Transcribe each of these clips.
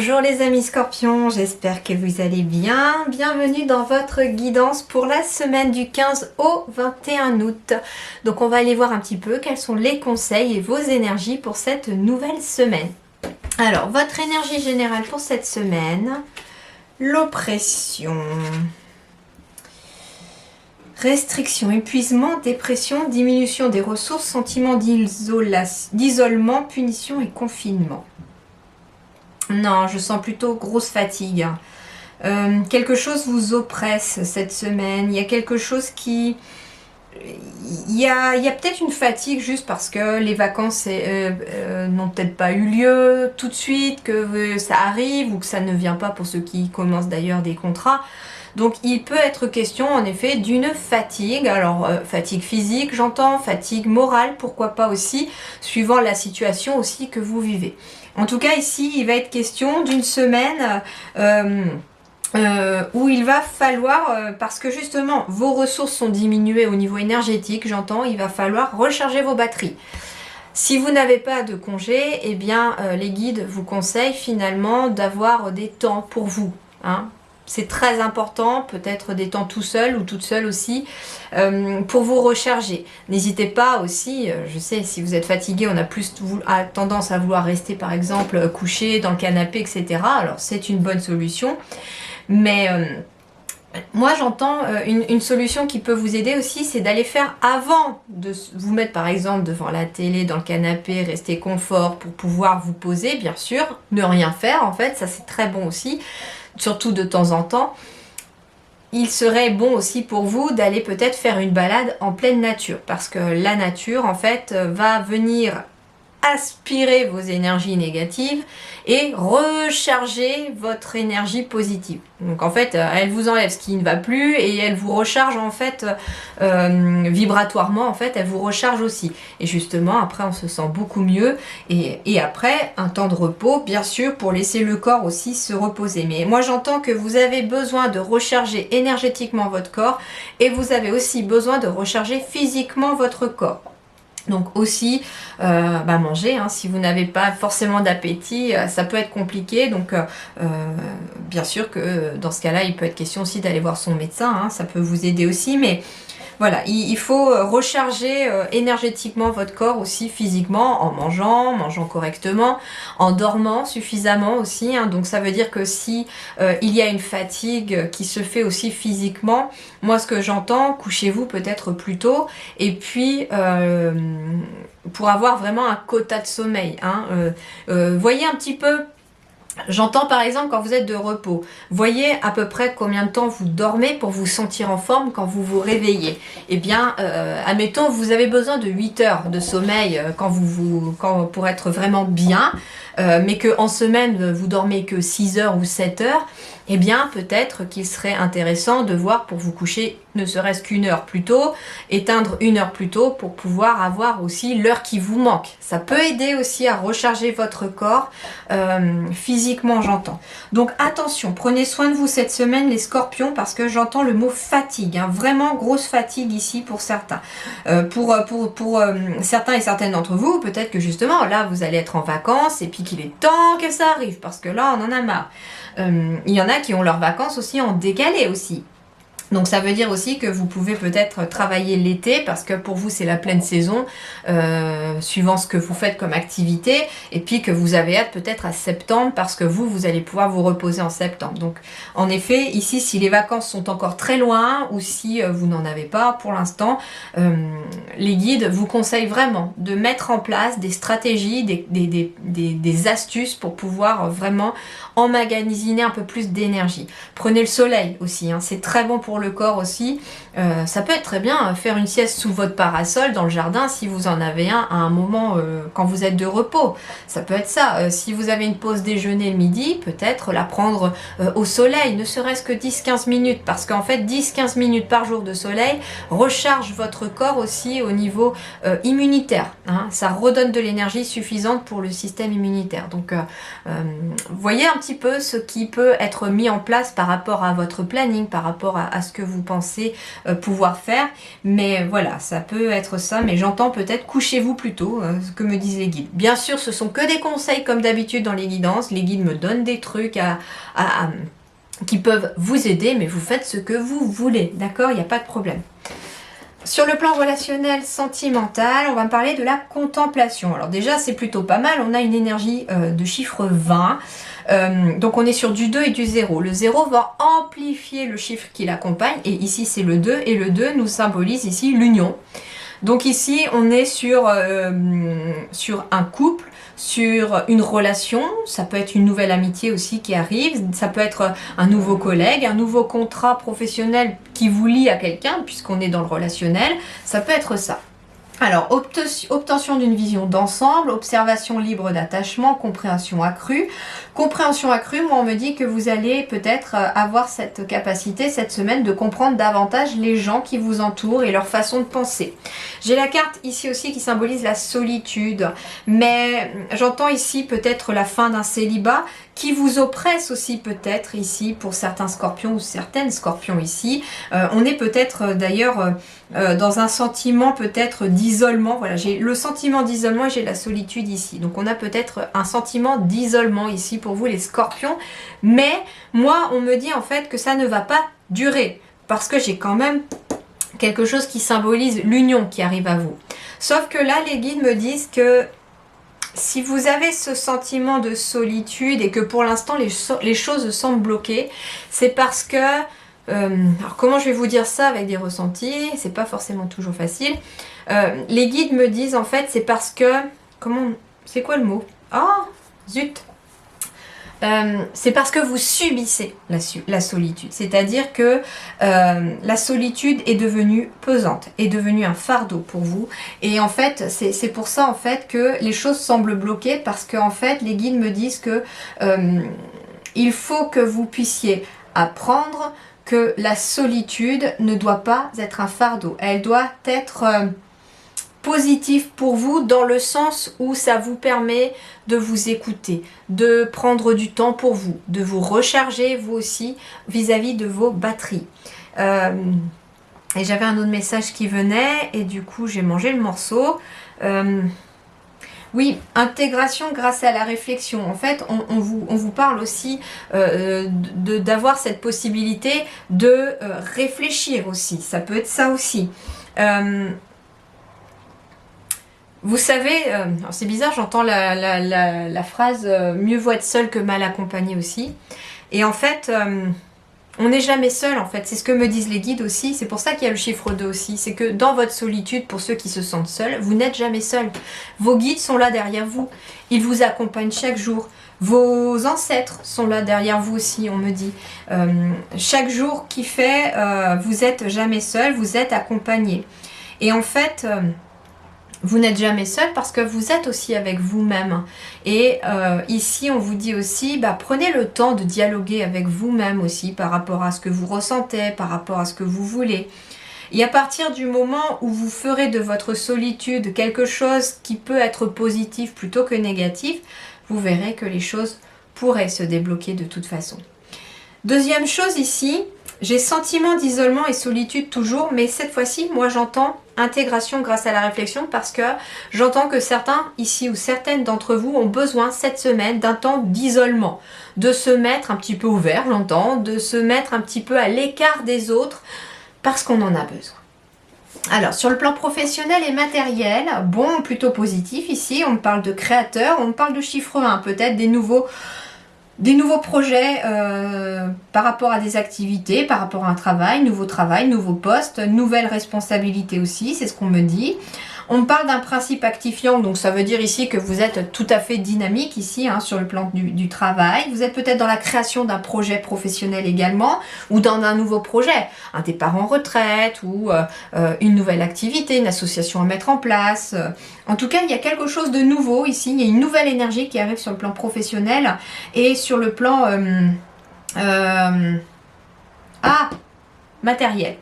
Bonjour les amis scorpions, j'espère que vous allez bien. Bienvenue dans votre guidance pour la semaine du 15 au 21 août. Donc on va aller voir un petit peu quels sont les conseils et vos énergies pour cette nouvelle semaine. Alors, votre énergie générale pour cette semaine, l'oppression, restriction, épuisement, dépression, diminution des ressources, sentiment d'isolement, punition et confinement. Non, je sens plutôt grosse fatigue. Quelque chose vous oppresse cette semaine. Il y a quelque chose qui... Il y a peut-être une fatigue juste parce que les vacances n'ont peut-être pas eu lieu tout de suite, que ça arrive ou que ça ne vient pas pour ceux qui commencent d'ailleurs des contrats. Donc il peut être question en effet d'une fatigue, alors fatigue physique j'entends, fatigue morale pourquoi pas aussi, suivant la situation aussi que vous vivez. En tout cas ici il va être question d'une semaine où il va falloir, parce que justement vos ressources sont diminuées au niveau énergétique, j'entends, il va falloir recharger vos batteries. Si vous n'avez pas de congé, eh bien les guides vous conseillent finalement d'avoir des temps pour vous, hein. C'est très important, peut-être des temps tout seul ou toute seule aussi, pour vous recharger. N'hésitez pas aussi, je sais, si vous êtes fatigué, on a plus tendance à vouloir rester par exemple couché dans le canapé, etc. Alors c'est une bonne solution, mais moi j'entends une solution qui peut vous aider aussi, c'est d'aller faire avant de vous mettre par exemple devant la télé, dans le canapé, rester confort pour pouvoir vous poser, bien sûr, ne rien faire en fait, ça c'est très bon aussi. Surtout de temps en temps, il serait bon aussi pour vous d'aller peut-être faire une balade en pleine nature parce que la nature en fait va venir aspirer vos énergies négatives et recharger votre énergie positive. Donc en fait, elle vous enlève ce qui ne va plus et elle vous recharge en fait vibratoirement, en fait, elle vous recharge aussi. Et justement, après, on se sent beaucoup mieux. Et après, un temps de repos, bien sûr, pour laisser le corps aussi se reposer. Mais moi, j'entends que vous avez besoin de recharger énergétiquement votre corps et vous avez aussi besoin de recharger physiquement votre corps. Donc aussi manger, hein, si vous n'avez pas forcément d'appétit, ça peut être compliqué, donc bien sûr que dans ce cas-là il peut être question aussi d'aller voir son médecin, hein, ça peut vous aider aussi, mais voilà, il faut recharger énergétiquement votre corps aussi physiquement en mangeant correctement, en dormant suffisamment aussi, hein. Donc ça veut dire que si il y a une fatigue qui se fait aussi physiquement, moi ce que j'entends, couchez-vous peut-être plus tôt et puis pour avoir vraiment un quota de sommeil, hein. Voyez un petit peu. J'entends par exemple quand vous êtes de repos, voyez à peu près combien de temps vous dormez pour vous sentir en forme quand vous vous réveillez. Eh bien, admettons, vous avez besoin de 8 heures de sommeil pour être vraiment bien, mais qu'en semaine vous dormez que 6 heures ou 7 heures, eh bien peut-être qu'il serait intéressant de voir pour vous coucher ne serait-ce qu'une heure plus tôt, éteindre une heure plus tôt pour pouvoir avoir aussi l'heure qui vous manque. Ça peut aider aussi à recharger votre corps physiquement, j'entends. Donc attention, prenez soin de vous cette semaine les scorpions parce que j'entends le mot fatigue, hein, vraiment grosse fatigue ici pour certains. Pour certains et certaines d'entre vous, peut-être que justement là vous allez être en vacances et puis qu'il est temps que ça arrive parce que là on en a marre. Il y en a qui ont leurs vacances aussi en décalé aussi. Donc ça veut dire aussi que vous pouvez peut-être travailler l'été parce que pour vous c'est la pleine saison suivant ce que vous faites comme activité et puis que vous avez hâte peut-être à septembre parce que vous allez pouvoir vous reposer en septembre. Donc en effet ici si les vacances sont encore très loin ou si vous n'en avez pas pour l'instant, les guides vous conseillent vraiment de mettre en place des stratégies, des astuces pour pouvoir vraiment emmagasiner un peu plus d'énergie. Prenez le soleil aussi, hein, c'est très bon pour le corps aussi. Ça peut être très bien faire une sieste sous votre parasol dans le jardin si vous en avez un à un moment quand vous êtes de repos. Ça peut être ça. Si vous avez une pause déjeuner le midi, peut-être la prendre au soleil, ne serait-ce que 10-15 minutes parce qu'en fait 10-15 minutes par jour de soleil recharge votre corps aussi au niveau immunitaire, hein. Ça redonne de l'énergie suffisante pour le système immunitaire. Donc voyez un petit peu ce qui peut être mis en place par rapport à votre planning, par rapport à ce que vous pensez pouvoir faire. Mais voilà, ça peut être ça. Mais j'entends peut-être couchez-vous plus tôt, ce que me disent les guides. Bien sûr, ce sont que des conseils comme d'habitude dans les guidances. Les guides me donnent des trucs qui peuvent vous aider, mais vous faites ce que vous voulez, d'accord? Il n'y a pas de problème. Sur le plan relationnel, sentimental, on va parler de la contemplation. Alors déjà, c'est plutôt pas mal. On a une énergie de chiffre 20. Donc on est sur du 2 et du 0. Le 0 va amplifier le chiffre qui l'accompagne. Et ici, c'est le 2. Et le 2 nous symbolise ici l'union. Donc ici, on est sur un couple, sur une relation. Ça peut être une nouvelle amitié aussi qui arrive. Ça peut être un nouveau collègue, un nouveau contrat professionnel qui vous lie à quelqu'un, puisqu'on est dans le relationnel. Ça peut être ça. Alors, obtention d'une vision d'ensemble, observation libre d'attachement, compréhension accrue. Compréhension accrue, moi on me dit que vous allez peut-être avoir cette capacité cette semaine de comprendre davantage les gens qui vous entourent et leur façon de penser. J'ai la carte ici aussi qui symbolise la solitude, mais j'entends ici peut-être la fin d'un célibat qui vous oppresse aussi peut-être ici pour certains scorpions ou certaines scorpions ici. On est peut-être d'ailleurs dans un sentiment peut-être d'isolement. Voilà, j'ai le sentiment d'isolement et j'ai la solitude ici. Donc on a peut-être un sentiment d'isolement ici pour vous les scorpions. Mais moi on me dit en fait que ça ne va pas durer parce que j'ai quand même quelque chose qui symbolise l'union qui arrive à vous. Sauf que là les guides me disent que si vous avez ce sentiment de solitude et que pour l'instant les choses semblent bloquées, c'est parce que alors comment je vais vous dire ça avec des ressentis, c'est pas forcément toujours facile. Les guides me disent en fait c'est parce que c'est quoi le mot? Oh zut. C'est parce que vous subissez la solitude. C'est-à-dire que la solitude est devenue pesante, est devenue un fardeau pour vous. Et en fait, c'est pour ça en fait que les choses semblent bloquées parce que en fait, les guides me disent que il faut que vous puissiez apprendre que la solitude ne doit pas être un fardeau. Elle doit être positif pour vous dans le sens où ça vous permet de vous écouter, de prendre du temps pour vous, de vous recharger vous aussi vis-à-vis de vos batteries. Et j'avais un autre message qui venait et du coup j'ai mangé le morceau. Oui, intégration grâce à la réflexion. En fait, on vous parle aussi d'avoir cette possibilité de réfléchir aussi. Ça peut être ça aussi. Vous savez, c'est bizarre, j'entends la phrase « mieux vaut être seul que mal accompagné » aussi. Et en fait, on n'est jamais seul en fait, c'est ce que me disent les guides aussi. C'est pour ça qu'il y a le chiffre 2 aussi. C'est que dans votre solitude, pour ceux qui se sentent seuls, vous n'êtes jamais seul. Vos guides sont là derrière vous. Ils vous accompagnent chaque jour. Vos ancêtres sont là derrière vous aussi, on me dit. Chaque jour qui fait, vous n'êtes jamais seul, vous êtes accompagné. Et en fait... vous n'êtes jamais seul parce que vous êtes aussi avec vous-même. Et ici, on vous dit aussi, prenez le temps de dialoguer avec vous-même aussi par rapport à ce que vous ressentez, par rapport à ce que vous voulez. Et à partir du moment où vous ferez de votre solitude quelque chose qui peut être positif plutôt que négatif, vous verrez que les choses pourraient se débloquer de toute façon. Deuxième chose ici, j'ai sentiment d'isolement et solitude toujours, mais cette fois-ci, moi j'entends intégration grâce à la réflexion parce que j'entends que certains ici ou certaines d'entre vous ont besoin cette semaine d'un temps d'isolement, de se mettre un petit peu ouvert, j'entends, de se mettre un petit peu à l'écart des autres parce qu'on en a besoin. Alors, sur le plan professionnel et matériel, bon, plutôt positif ici, on me parle de créateurs, on me parle de chiffre 1, peut-être des nouveaux projets par rapport à des activités, par rapport à un travail, nouveau poste, nouvelles responsabilités aussi, c'est ce qu'on me dit. On me parle d'un principe actifiant, donc ça veut dire ici que vous êtes tout à fait dynamique ici sur le plan du travail. Vous êtes peut-être dans la création d'un projet professionnel également, ou dans un nouveau projet, un départ en retraite, ou une nouvelle activité, une association à mettre en place. En tout cas, il y a quelque chose de nouveau ici, il y a une nouvelle énergie qui arrive sur le plan professionnel et sur le plan matériel.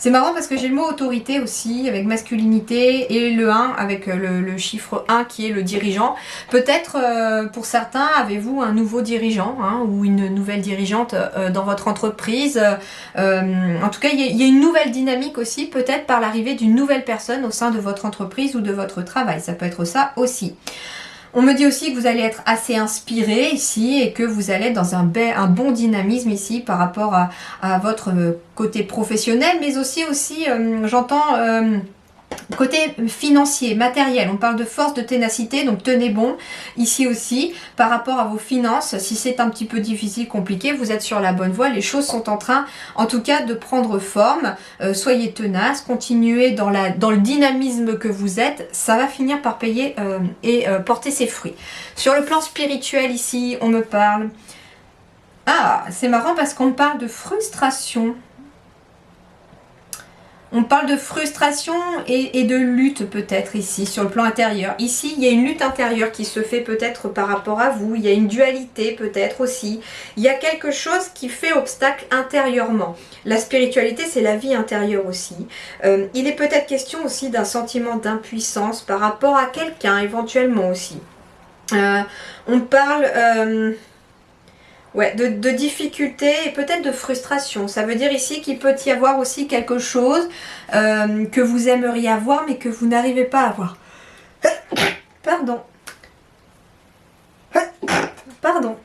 C'est marrant parce que j'ai le mot autorité aussi avec masculinité et le 1 avec le chiffre 1 qui est le dirigeant. Peut-être pour certains avez-vous un nouveau dirigeant hein, ou une nouvelle dirigeante dans votre entreprise. En tout cas il y a une nouvelle dynamique aussi peut-être par l'arrivée d'une nouvelle personne au sein de votre entreprise ou de votre travail. Ça peut être ça aussi. On me dit aussi que vous allez être assez inspiré ici et que vous allez être dans un bon dynamisme ici par rapport à votre côté professionnel, mais aussi j'entends côté financier, matériel. On parle de force, de ténacité, donc tenez bon ici aussi par rapport à vos finances. Si c'est un petit peu difficile, compliqué, vous êtes sur la bonne voie. Les choses sont en train, en tout cas, de prendre forme. Soyez tenace, continuez dans le dynamisme que vous êtes. Ça va finir par payer et porter ses fruits. Sur le plan spirituel ici, on me parle... Ah, c'est marrant parce qu'on parle de frustration. On parle de frustration et de lutte peut-être ici sur le plan intérieur. Ici, il y a une lutte intérieure qui se fait peut-être par rapport à vous. Il y a une dualité peut-être aussi. Il y a quelque chose qui fait obstacle intérieurement. La spiritualité, c'est la vie intérieure aussi. Il est peut-être question aussi d'un sentiment d'impuissance par rapport à quelqu'un éventuellement aussi. On parle... Ouais, de difficultés et peut-être de frustration. Ça veut dire ici qu'il peut y avoir aussi quelque chose que vous aimeriez avoir mais que vous n'arrivez pas à avoir. Pardon. Pardon.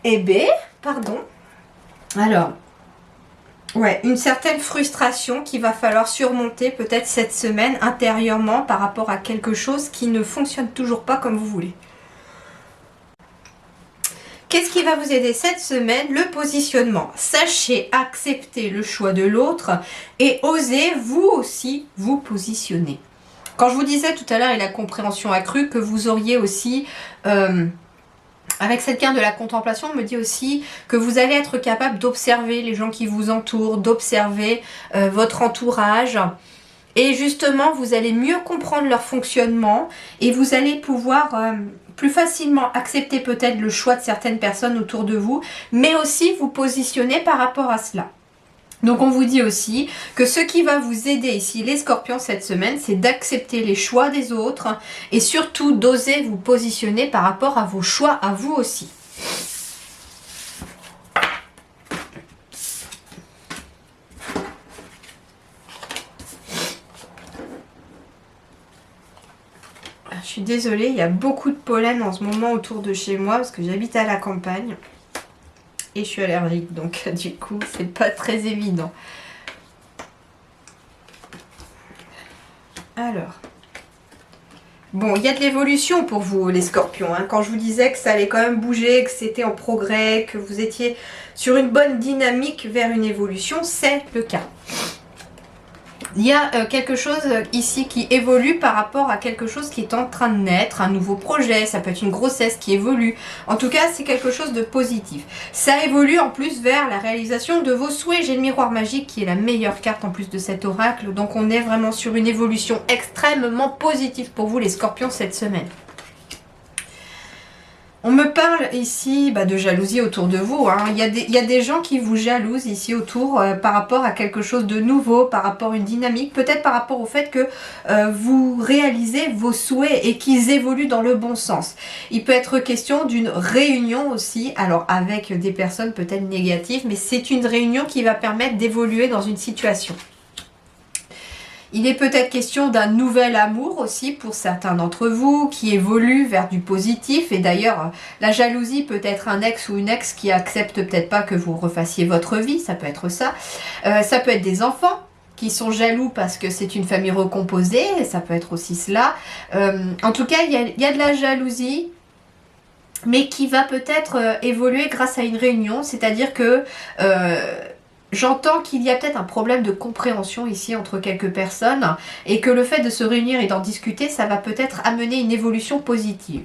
Eh bien, pardon. Alors... Ouais, une certaine frustration qu'il va falloir surmonter peut-être cette semaine intérieurement par rapport à quelque chose qui ne fonctionne toujours pas comme vous voulez. Qu'est-ce qui va vous aider cette semaine? Le positionnement. Sachez accepter le choix de l'autre et osez vous aussi vous positionner. Quand je vous disais tout à l'heure et la compréhension accrue que vous auriez aussi... avec cette carte de la contemplation, on me dit aussi que vous allez être capable d'observer les gens qui vous entourent, d'observer votre entourage. Et justement, vous allez mieux comprendre leur fonctionnement et vous allez pouvoir plus facilement accepter peut-être le choix de certaines personnes autour de vous, mais aussi vous positionner par rapport à cela. Donc on vous dit aussi que ce qui va vous aider ici les scorpions cette semaine, c'est d'accepter les choix des autres et surtout d'oser vous positionner par rapport à vos choix à vous aussi. Je suis désolée, il y a beaucoup de pollen en ce moment autour de chez moi parce que j'habite à la campagne. Et je suis allergique, donc du coup, c'est pas très évident. Alors. Bon, il y a de l'évolution pour vous, les scorpions. Hein. Quand je vous disais que ça allait quand même bouger, que c'était en progrès, que vous étiez sur une bonne dynamique vers une évolution, c'est le cas. Il y a quelque chose ici qui évolue par rapport à quelque chose qui est en train de naître, un nouveau projet, ça peut être une grossesse qui évolue. En tout cas, c'est quelque chose de positif. Ça évolue en plus vers la réalisation de vos souhaits. J'ai le miroir magique qui est la meilleure carte en plus de cet oracle. Donc on est vraiment sur une évolution extrêmement positive pour vous les scorpions cette semaine. On me parle ici de jalousie autour de vous. Hein. Il y a des gens qui vous jalousent ici autour par rapport à quelque chose de nouveau, par rapport à une dynamique, peut-être par rapport au fait que vous réalisez vos souhaits et qu'ils évoluent dans le bon sens. Il peut être question d'une réunion aussi, alors avec des personnes peut-être négatives, mais c'est une réunion qui va permettre d'évoluer dans une situation. Il est peut-être question d'un nouvel amour aussi pour certains d'entre vous qui évolue vers du positif. Et d'ailleurs, la jalousie peut être un ex ou une ex qui accepte peut-être pas que vous refassiez votre vie. Ça peut être ça. Ça peut être des enfants qui sont jaloux parce que c'est une famille recomposée. Ça peut être aussi cela. En tout cas, il y a de la jalousie, mais qui va peut-être évoluer grâce à une réunion. C'est-à-dire que... j'entends qu'il y a peut-être un problème de compréhension ici entre quelques personnes et que le fait de se réunir et d'en discuter, ça va peut-être amener une évolution positive.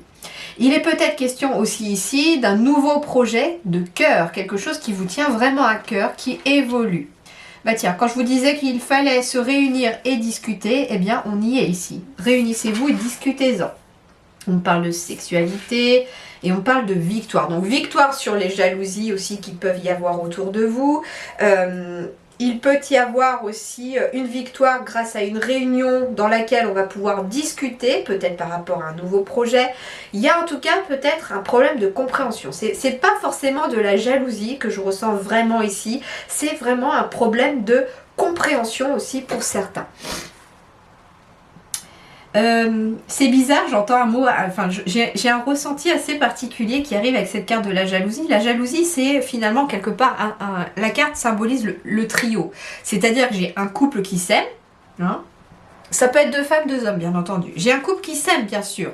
Il est peut-être question aussi ici d'un nouveau projet de cœur, quelque chose qui vous tient vraiment à cœur, qui évolue. Bah tiens, quand je vous disais qu'il fallait se réunir et discuter, eh bien on y est ici. Réunissez-vous et discutez-en. On parle de sexualité, et on parle de victoire. Donc victoire sur les jalousies aussi qui peuvent y avoir autour de vous. Il peut y avoir aussi une victoire grâce à une réunion dans laquelle on va pouvoir discuter, peut-être par rapport à un nouveau projet. Il y a en tout cas peut-être un problème de compréhension. C'est pas forcément de la jalousie que je ressens vraiment ici, c'est vraiment un problème de compréhension aussi pour certains. C'est bizarre, j'entends un mot, enfin j'ai un ressenti assez particulier qui arrive avec cette carte de la jalousie. La jalousie, c'est finalement quelque part, la carte symbolise le trio. C'est-à-dire que j'ai un couple qui s'aime, hein. Ça peut être deux femmes, deux hommes, bien entendu. J'ai un couple qui s'aime, bien sûr,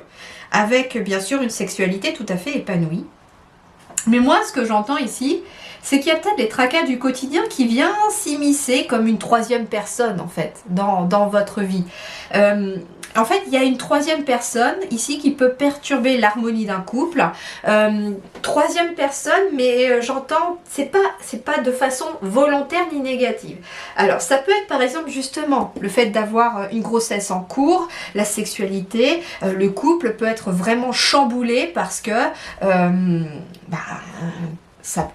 avec bien sûr une sexualité tout à fait épanouie. Mais moi, ce que j'entends ici, c'est qu'il y a peut-être des tracas du quotidien qui vient s'immiscer comme une troisième personne, en fait, dans votre vie. En fait, il y a une troisième personne ici qui peut perturber l'harmonie d'un couple. Troisième personne, mais j'entends, c'est pas de façon volontaire ni négative. Alors, ça peut être par exemple justement le fait d'avoir une grossesse en cours, la sexualité, le couple peut être vraiment chamboulé parce que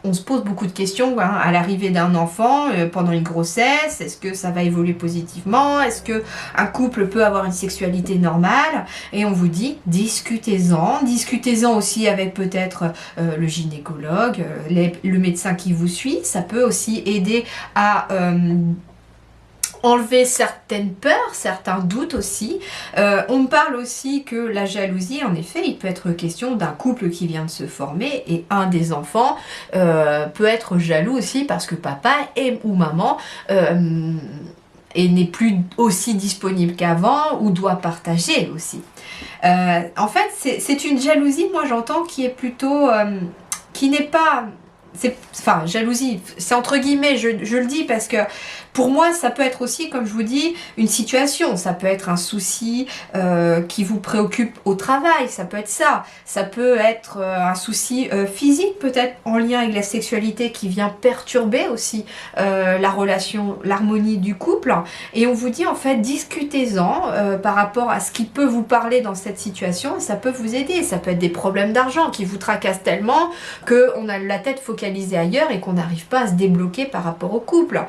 on se pose beaucoup de questions hein, à l'arrivée d'un enfant pendant une grossesse. Est-ce que ça va évoluer positivement? Est-ce qu'un couple peut avoir une sexualité normale? Et on vous dit, discutez-en. Discutez-en aussi avec peut-être le gynécologue, le médecin qui vous suit. Ça peut aussi aider à enlever certaines peurs, certains doutes aussi. On me parle aussi que la jalousie, en effet, il peut être question d'un couple qui vient de se former et un des enfants peut être jaloux aussi parce que papa ou maman et n'est plus aussi disponible qu'avant ou doit partager aussi. En fait, c'est une jalousie, moi j'entends, qui est plutôt... qui n'est pas... Enfin, jalousie, c'est entre guillemets, je le dis parce que pour moi, ça peut être aussi, comme je vous dis, une situation. Ça peut être un souci qui vous préoccupe au travail, ça peut être ça. Ça peut être un souci physique, peut-être en lien avec la sexualité qui vient perturber aussi la relation, l'harmonie du couple. Et on vous dit en fait, discutez-en par rapport à ce qui peut vous parler dans cette situation. Ça peut vous aider. Ça peut être des problèmes d'argent qui vous tracassent tellement qu'on a la tête focalisée ailleurs et qu'on n'arrive pas à se débloquer par rapport au couple.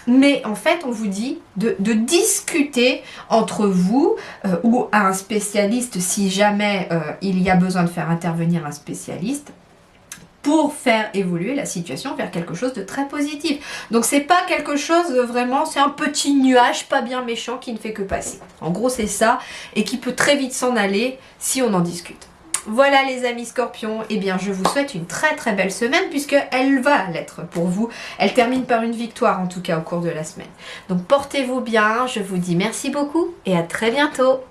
Mais en fait, on vous dit de discuter entre vous ou à un spécialiste si jamais il y a besoin de faire intervenir un spécialiste pour faire évoluer la situation vers quelque chose de très positif. Donc c'est pas quelque chose de vraiment, c'est un petit nuage pas bien méchant qui ne fait que passer. En gros c'est ça et qui peut très vite s'en aller si on en discute. Voilà les amis scorpions, eh bien je vous souhaite une très très belle semaine puisque elle va l'être pour vous. Elle termine par une victoire en tout cas au cours de la semaine. Donc portez-vous bien, je vous dis merci beaucoup et à très bientôt.